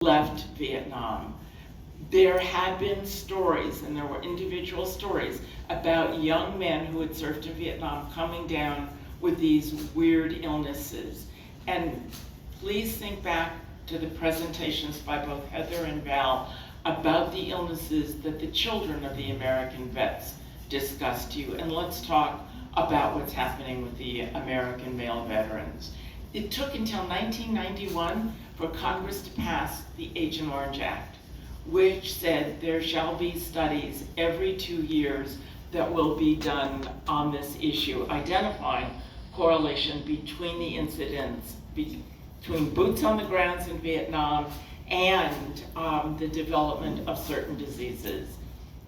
left Vietnam. There had been stories, and there were individual stories, about young men who had served in Vietnam coming down with these weird illnesses. And please think back to the presentations by both Heather and Val about the illnesses that the children of the American vets discussed to you. And let's talk about what's happening with the American male veterans. It took until 1991 for Congress to pass the Agent Orange Act, which said there shall be studies every 2 years that will be done on this issue, identifying correlation between the incidents, between boots on the grounds in Vietnam and the development of certain diseases.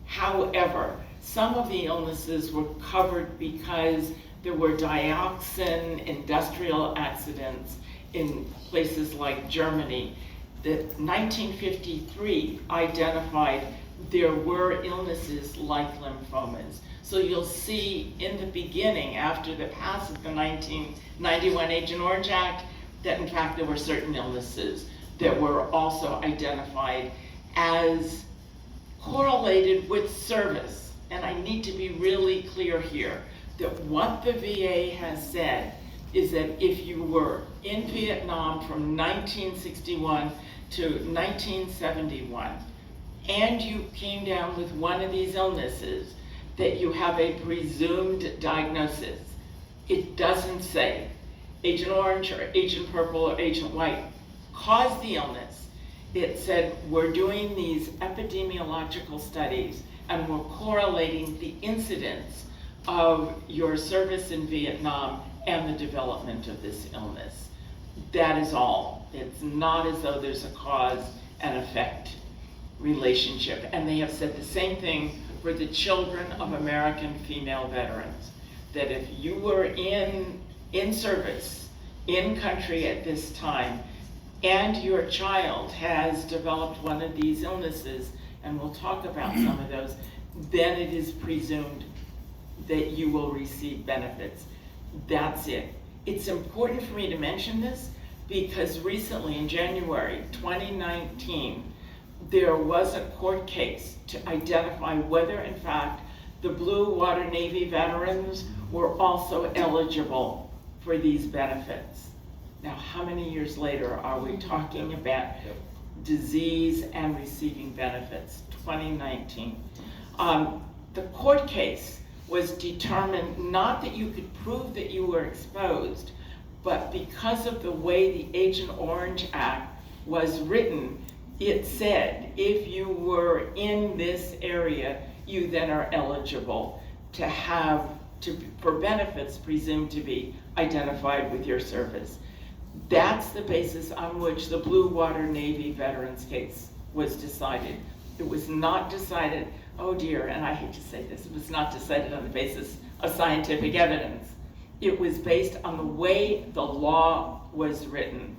However, some of the illnesses were covered because there were dioxin industrial accidents in places like Germany that 1953 identified there were illnesses like lymphomas. So you'll see in the beginning, after the pass of the 1991 Agent Orange Act, that in fact there were certain illnesses that were also identified as correlated with service. And I need to be really clear here that what the VA has said is that if you were in Vietnam from 1961 to 1971, and you came down with one of these illnesses, that you have a presumed diagnosis. It doesn't say Agent Orange or Agent Purple or Agent White caused the illness. It said we're doing these epidemiological studies and we're correlating the incidence of your service in Vietnam and the development of this illness. That is all. It's not as though there's a cause and effect relationship. And they have said the same thing for the children of American female veterans, that if you were in service, in country at this time, and your child has developed one of these illnesses, and we'll talk about some of those, then it is presumed that you will receive benefits. That's it. It's important for me to mention this because recently in January 2019, there was a court case to identify whether in fact the Blue Water Navy veterans were also eligible for these benefits. Now, how many years later are we talking about disease and receiving benefits? 2019. The court case was determined not that you could prove that you were exposed, but because of the way the Agent Orange Act was written, it said if you were in this area, you then are eligible for benefits presumed to be identified with your service. That's the basis on which the Blue Water Navy veterans case was decided. It was not decided, oh dear, and I hate to say this, it was not decided on the basis of scientific evidence. It was based on the way the law was written.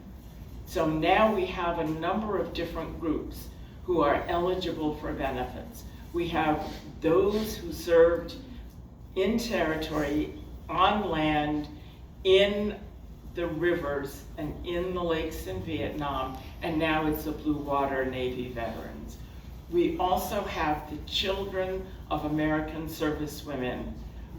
So now we have a number of different groups who are eligible for benefits. We have those who served in territory, on land, in the rivers, and in the lakes in Vietnam, and now it's the Blue Water Navy veterans. We also have the children of American servicewomen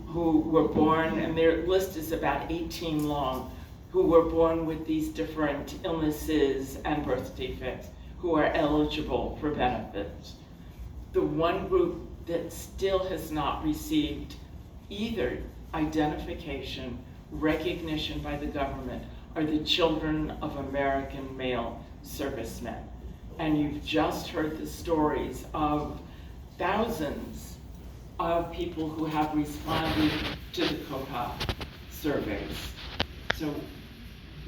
who were born, and their list is about 18 long, who were born with these different illnesses and birth defects, who are eligible for benefits. The one group that still has not received either identification, recognition by the government, are the children of American male servicemen. And you've just heard the stories of thousands of people who have responded to the COPA surveys. So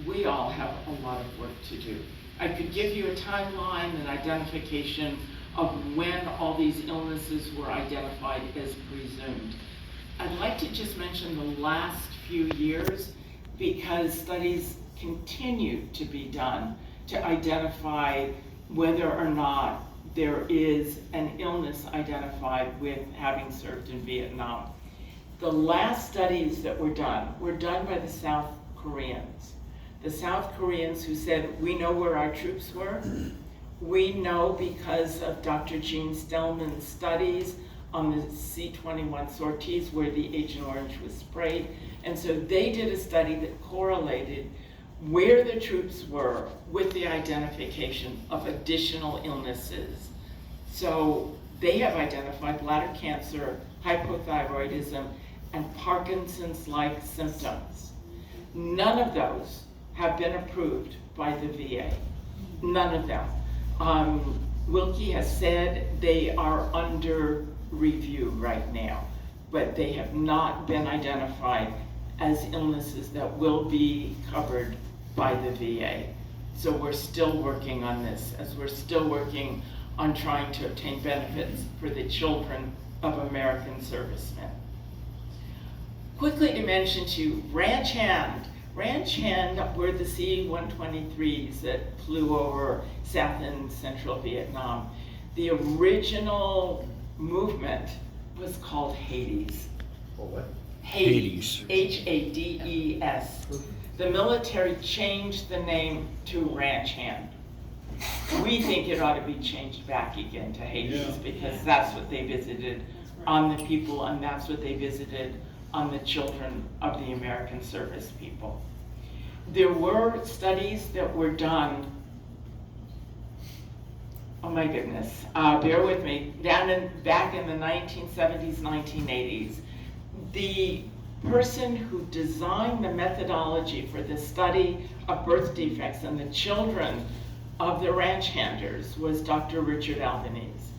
we all have a lot of work to do. I could give you a timeline and identification of when all these illnesses were identified as presumed. I'd like to just mention the last few years because studies continue to be done to identify whether or not there is an illness identified with having served in Vietnam. The last studies that were done by the South Koreans. The South Koreans who said, we know where our troops were, We know because of Dr. Gene Stellman's studies on the C-21 sorties where the Agent Orange was sprayed. And so they did a study that correlated where the troops were with the identification of additional illnesses. So they have identified bladder cancer, hypothyroidism, and Parkinson's-like symptoms. None of those have been approved by the VA. None of them. Wilkie has said they are under review right now, but they have not been identified as illnesses that will be covered by the VA. So we're still working on this, as we're still working on trying to obtain benefits for the children of American servicemen. Quickly to mention to you, Ranch Hand. Ranch Hand were the C-123s that flew over South and Central Vietnam. The original movement was called Hades. Oh, what? Hades. H-A-D-E-S. The military changed the name to Ranch Hand. We think it ought to be changed back again to Hades because that's what they visited on the people, and that's what they visited on the children of the American service people. There were studies that were done, oh my goodness, bear with me, back in the 1970s, 1980s. The person who designed the methodology for the study of birth defects in the children of the ranch handers was Dr. Richard Albanese.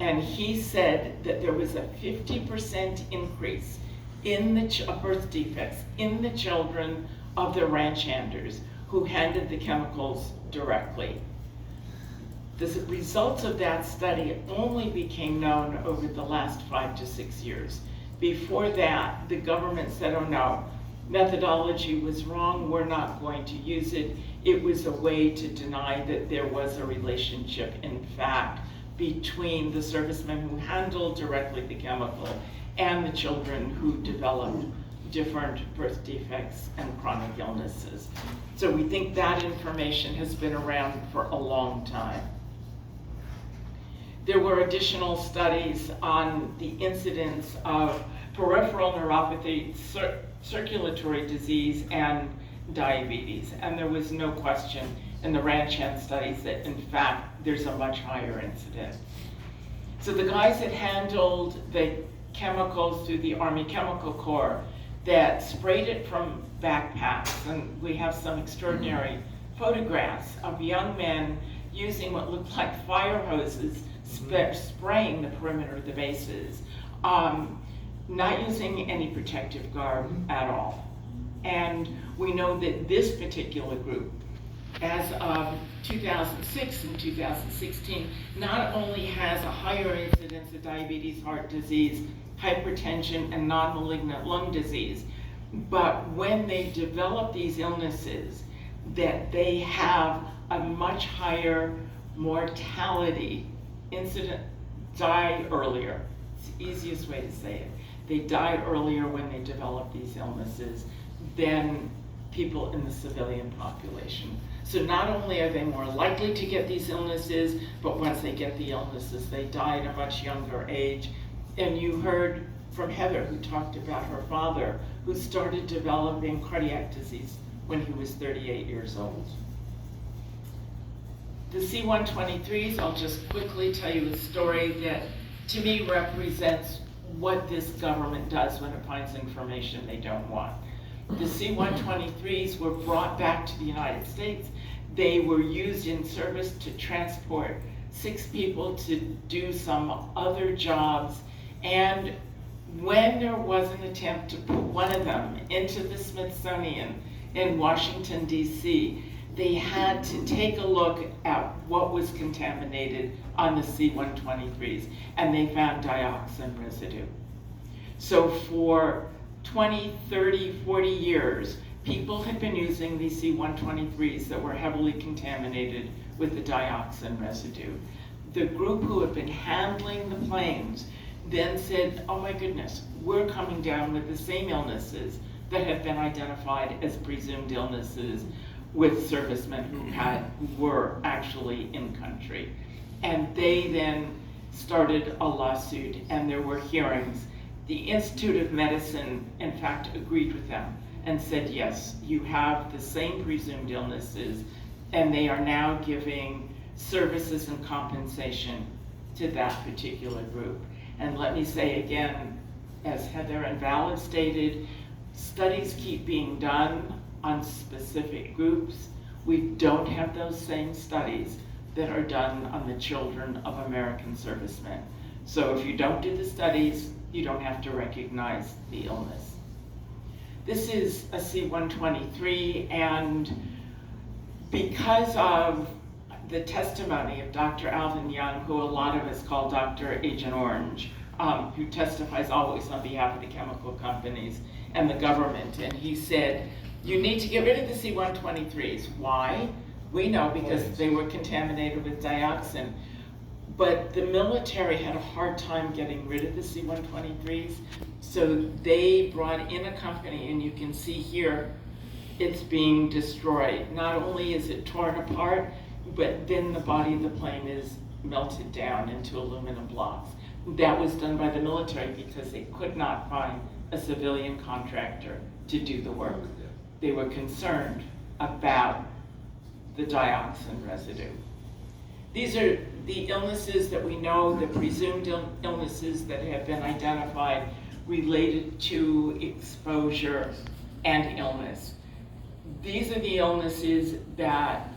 And he said that there was a 50% increase in the birth defects in the children of the ranch handers who handed the chemicals directly. The results of that study only became known over the last 5 to 6 years. Before that, the government said, oh no, methodology was wrong, we're not going to use it. It was a way to deny that there was a relationship, in fact, between the servicemen who handled directly the chemical and the children who developed different birth defects and chronic illnesses. So we think that information has been around for a long time. There were additional studies on the incidence of peripheral neuropathy, circulatory disease, and diabetes. And there was no question in the ranch hand studies that, in fact, there's a much higher incidence. So the guys that handled the chemicals through the Army Chemical Corps that sprayed it from backpacks, and we have some extraordinary photographs of young men using what looked like fire hoses, spraying the perimeter of the bases, not using any protective garb at all. And we know that this particular group, as of 2006 and 2016, not only has a higher incidence of diabetes, heart disease, hypertension, and non-malignant lung disease, but when they develop these illnesses, that they have a much higher mortality incident, die earlier. It's the easiest way to say it. They die earlier when they develop these illnesses than people in the civilian population. So not only are they more likely to get these illnesses, but once they get the illnesses, they die at a much younger age. And you heard from Heather, who talked about her father, who started developing cardiac disease when he was 38 years old. The C-123s, I'll just quickly tell you a story that to me represents what this government does when it finds information they don't want. The C-123s were brought back to the United States. They were used in service to transport 6 people to do some other jobs. And when there was an attempt to put one of them into the Smithsonian in Washington, D.C., they had to take a look at what was contaminated on the C-123s, and they found dioxin residue. So for 20, 30, 40 years, people had been using these C-123s that were heavily contaminated with the dioxin residue. The group who had been handling the planes then said, oh my goodness, we're coming down with the same illnesses that have been identified as presumed illnesses. with servicemen who were actually in country. And they then started a lawsuit, and there were hearings. The Institute of Medicine, in fact, agreed with them and said, yes, you have the same presumed illnesses, and they are now giving services and compensation to that particular group. And let me say again, as Heather and Val have stated, studies keep being done on specific groups. We don't have those same studies that are done on the children of American servicemen. So if you don't do the studies, you don't have to recognize the illness. This is a C-123, and because of the testimony of Dr. Alvin Young, who a lot of us call Dr. Agent Orange, who testifies always on behalf of the chemical companies and the government, and he said, you need to get rid of the C-123s. Why? We know because they were contaminated with dioxin. But the military had a hard time getting rid of the C-123s, so they brought in a company, and you can see here, it's being destroyed. Not only is it torn apart, but then the body of the plane is melted down into aluminum blocks. That was done by the military because they could not find a civilian contractor to do the work. They were concerned about the dioxin residue. These are the illnesses that we know, the presumed illnesses that have been identified related to exposure and illness. These are the illnesses that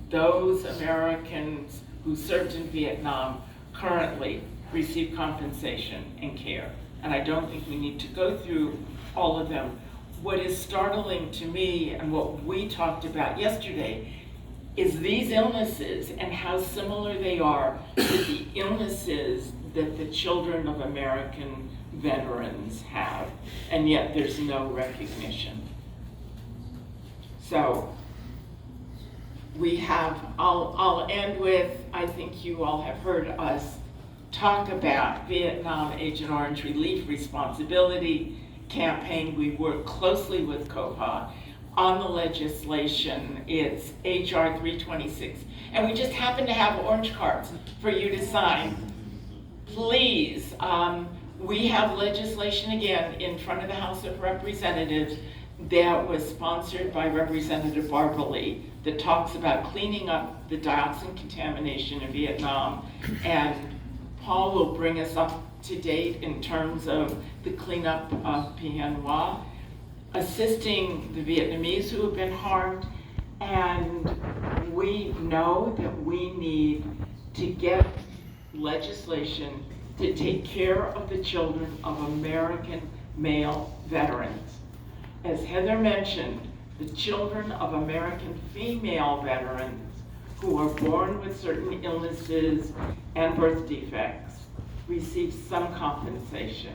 those Americans who served in Vietnam currently receive compensation and care. And I don't think we need to go through all of them. What is startling to me, and what we talked about yesterday, is these illnesses and how similar they are to the illnesses that the children of American veterans have, and yet there's no recognition. So we have, I'll end with, I think you all have heard us talk about Vietnam Agent Orange Relief Responsibility Campaign. We work closely with COPA on the legislation. It's HR 326. And we just happen to have orange cards for you to sign. Please, we have legislation again in front of the House of Representatives that was sponsored by Representative Barbara Lee that talks about cleaning up the dioxin contamination in Vietnam. And Paul will bring us up to date in terms of the cleanup of Bien Hoa, assisting the Vietnamese who have been harmed. And we know that we need to get legislation to take care of the children of American male veterans. As Heather mentioned, the children of American female veterans who are born with certain illnesses and birth defects receive some compensation.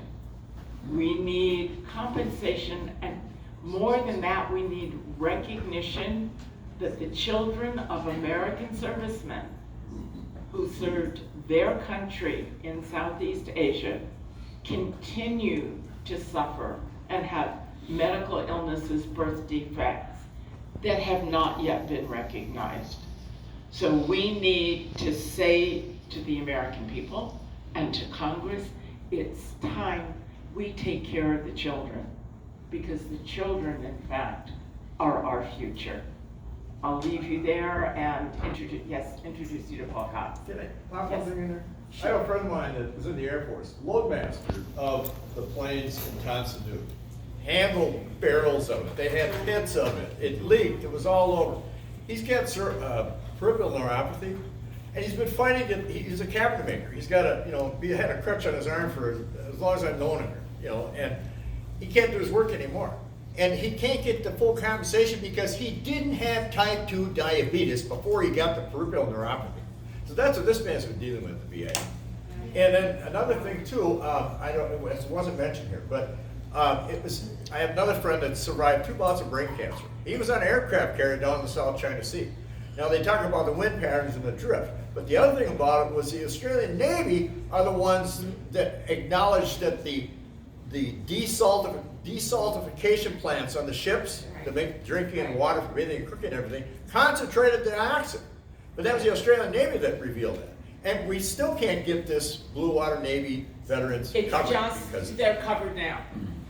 We need compensation, and more than that, we need recognition that the children of American servicemen who served their country in Southeast Asia continue to suffer and have medical illnesses, birth defects that have not yet been recognized. So we need to say to the American people and to Congress, it's time we take care of the children, because the children, in fact, are our future. I'll leave you there and introduce you to Paul Cox. Can I pop Yes. something in there? I have a friend of mine that was in the Air Force, loadmaster of the planes in Tonson. Handled barrels of it. They had pits of it. It leaked. It was all over. He's got peripheral neuropathy, and he's been fighting it. He's a cabinet maker. He's got he had a crutch on his arm for as long as I've known him, and he can't do his work anymore. And he can't get the full compensation because he didn't have type 2 diabetes before he got the peripheral neuropathy. So that's what this man's been dealing with at the VA. And then another thing too, it wasn't mentioned here, but I have another friend that survived 2 bouts of brain cancer. He was on an aircraft carrier down in the South China Sea. Now they talk about the wind patterns and the drift, but the other thing about it was the Australian Navy are the ones that acknowledged that the the desaltification plants on the ships to make drinking and water for bathing and cooking and everything, concentrated dioxin. But that was the Australian Navy that revealed that. And we still can't get this Blue Water Navy veterans It's covered just, because. they're covered now.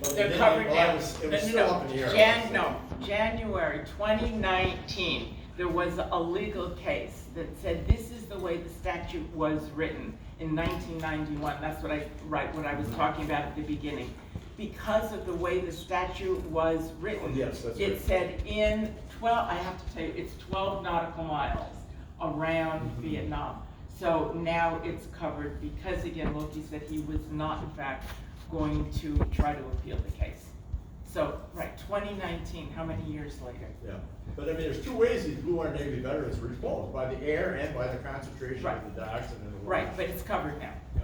Well, They're they covered didn't- now. well, it was still up in the air. January 2019, there was a legal case that said this is the way the statute was written in 1991. That's what I was talking about at the beginning. Because of the way the statute was written. Oh, yes, that's it right. said in 12, I have to tell you, it's 12 nautical miles around Vietnam. So now it's covered because, again, Loki said he was not, in fact, going to try to appeal the case. So, right, 2019, how many years later? Yeah, but I mean, there's two ways these Blue Water Navy veterans were exposed, by the air and by the concentration Right. of the dioxin in the water. Right, but it's covered now. Yeah.